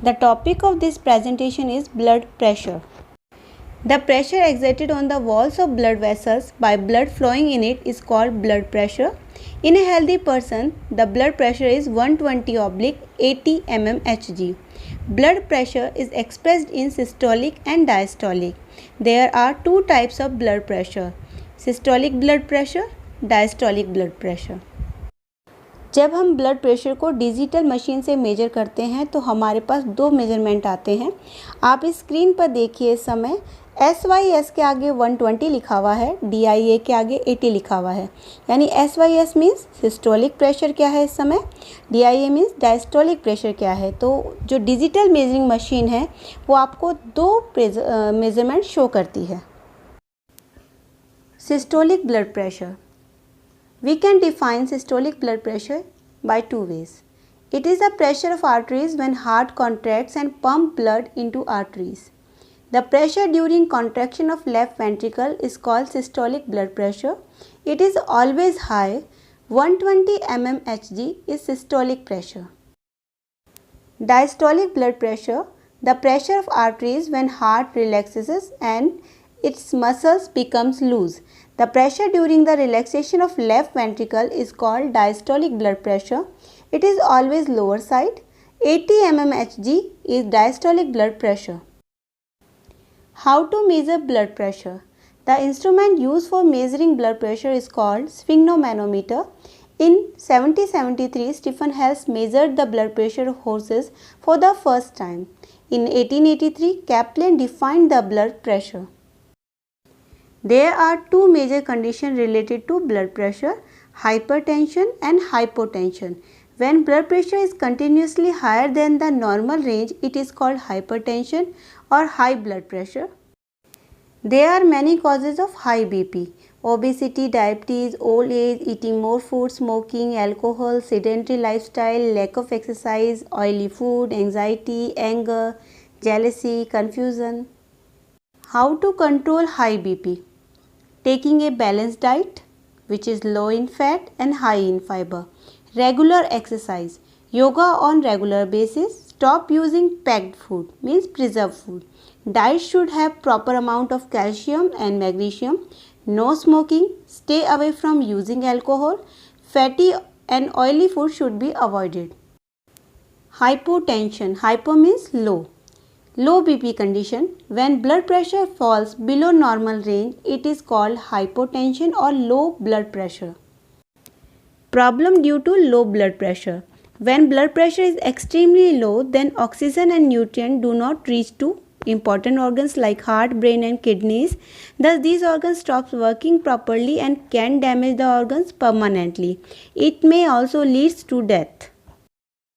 The topic of this presentation is blood pressure. The pressure exerted on the walls of blood vessels by blood flowing in it is called blood pressure. In a healthy person, the blood pressure is 120/80 mmHg. Blood pressure is expressed in systolic and diastolic. There are two types of blood pressure: systolic blood pressure, diastolic blood pressure. जब हम blood pressure को digital machine से major करते हैं तो हमारे पास दो measurement आते हैं। आप इस स्क्रीन पर देखिए इस समय SYS के आगे 120 लिखा हुआ है, DIA के आगे 80 लिखा हुआ है। यानी SYS मीन्स सिस्टोलिक प्रेशर क्या है इस समय, DIA मीन्स डायस्टोलिक प्रेशर क्या है। तो जो डिजिटल मेजरिंग मशीन है वो आपको दो मेजरमेंट शो करती है। Systolic blood pressure. We can define systolic blood pressure by two ways. It is the pressure of arteries when heart contracts and pump blood into arteries. The pressure during contraction of left ventricle is called systolic blood pressure. It is always high. 120 mmHg is systolic pressure. Diastolic blood pressure. The pressure of arteries when heart relaxes and its muscles becomes loose. The pressure during the relaxation of left ventricle is called diastolic blood pressure. It is always lower side. 80 mmHg is diastolic blood pressure. How to measure blood pressure? The instrument used for measuring blood pressure is called sphygmomanometer. In 1773, Stephen Hales measured the blood pressure of horses for the first time. In 1883, Kaplan defined the blood pressure. There are two major conditions related to blood pressure: hypertension and hypotension. When blood pressure is continuously higher than the normal range, it is called hypertension or high blood pressure. There are many causes of high BP: obesity, diabetes, old age, eating more food, smoking, alcohol, sedentary lifestyle, lack of exercise, oily food, anxiety, anger, jealousy, confusion. How to control high BP? Taking a balanced diet which is low in fat and high in fiber. Regular exercise. Yoga on regular basis. Stop using packed food means preserved food. Diet should have proper amount of calcium and magnesium. No smoking. Stay away from using alcohol. Fatty and oily food should be avoided. Hypotension. Hypo means low. Low BP condition. When blood pressure falls below normal range, it is called hypotension or low blood pressure. Problem due to low blood pressure. When blood pressure is extremely low, then oxygen and nutrient do not reach to important organs like heart, brain and kidneys. Thus, these organs stop working properly and can damage the organs permanently. It may also lead to death.